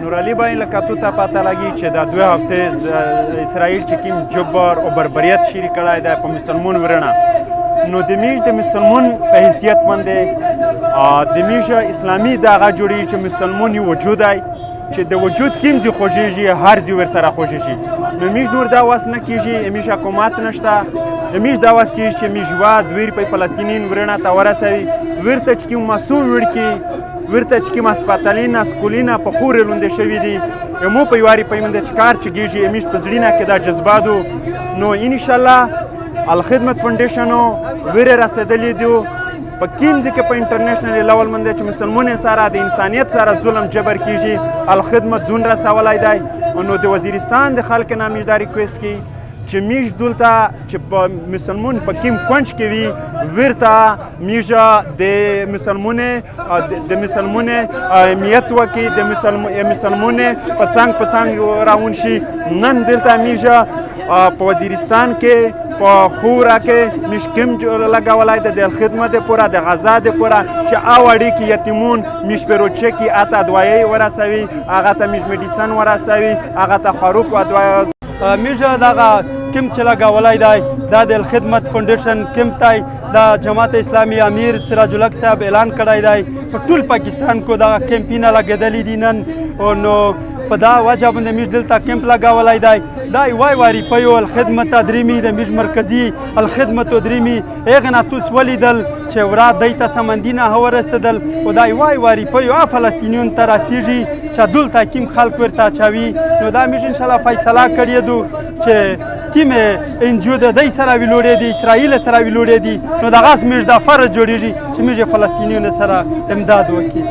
نورعلي بای لکه تو ته پته لګي چې دا 2 هفتې اسرائیل چې کوم جبر او بربریت شروع کړی دی په مسلمون ورنه نو د میش د مسلمون په حیثیت باندې د میش اسلامي دغه جوړي چې مسلمون یو وجود دی چې د وجود کوم ځای خوږېږي هر ځای ورسره خوږېږي نو میش نور دا واس نه کېږي میش حکومت نشته میش دا واس کېږي چې میش هېواد دوی په فلسطینین ورنه ته ورسوي ورته چې کوم معصوم وړکي ورته چې کوم هسپتالونه سکولونه په خورې لوندې شوي دي مو په یواري پیمنده چې کار چې کېږي میش په زړینه کې دا جذباتو نو انشاءالله الخدمت فاونډیشنو ویرې رسېدلي دي په کوم ځای کې په انټرنیشنل لیول باندې چې مسلمانانو سره د انسانیت سره ظلم جبر کېږي الخدمت ځون رسولی دی نو د وزیرستان د خلکو نه موږ دا ریکویسټ کوي چې موږ دلته چې په مسلمون په کوم کونج کې وي ورته موږ د مسلمونې اهمیت وکړي د مسلمونې په څنګ راون شي نن دلته موږ په وزیرستان کې په خوره کې موږ کوم لګولی دی د خدمت پوره د غذا د پوره چې اواړي کې یتیمون موږ په روچه کې اته دوایي ورسوي هغه ته موږ میډیسن ورسوي هغه ته خاروق ادوایه موږ دغه کم چې لګولی دی دا د خدمت فاونډیشن کمپ دی د جماعت اسلامي امیر سراج الحق صاحب اعلان کړی دی په ټول پاکستان کو دغه کمپونه لګېدلي دي نن نو په دا وجه باندې موږ دلته کمپ لګولی دی دا یوه روپیو الخدمت درېمي د موږ مرکزي الخدمت درېمي هغې نه توس ولیدل چې ورا دی ته سمندي نه ورسېدل او دا یوه روپیو فلسطینیون ته رسېږي چې دلته کوم خلک ورته اچوي نو دا موږ انشاءالله فیصله کړې دو چې کومې انجیو د دی سره ویلوړې دي اسرائیل سره ویلوړې دي نو دغه موږ دا فرض جوړېږي چې موږ فلسطینیانو سره امداد وکړي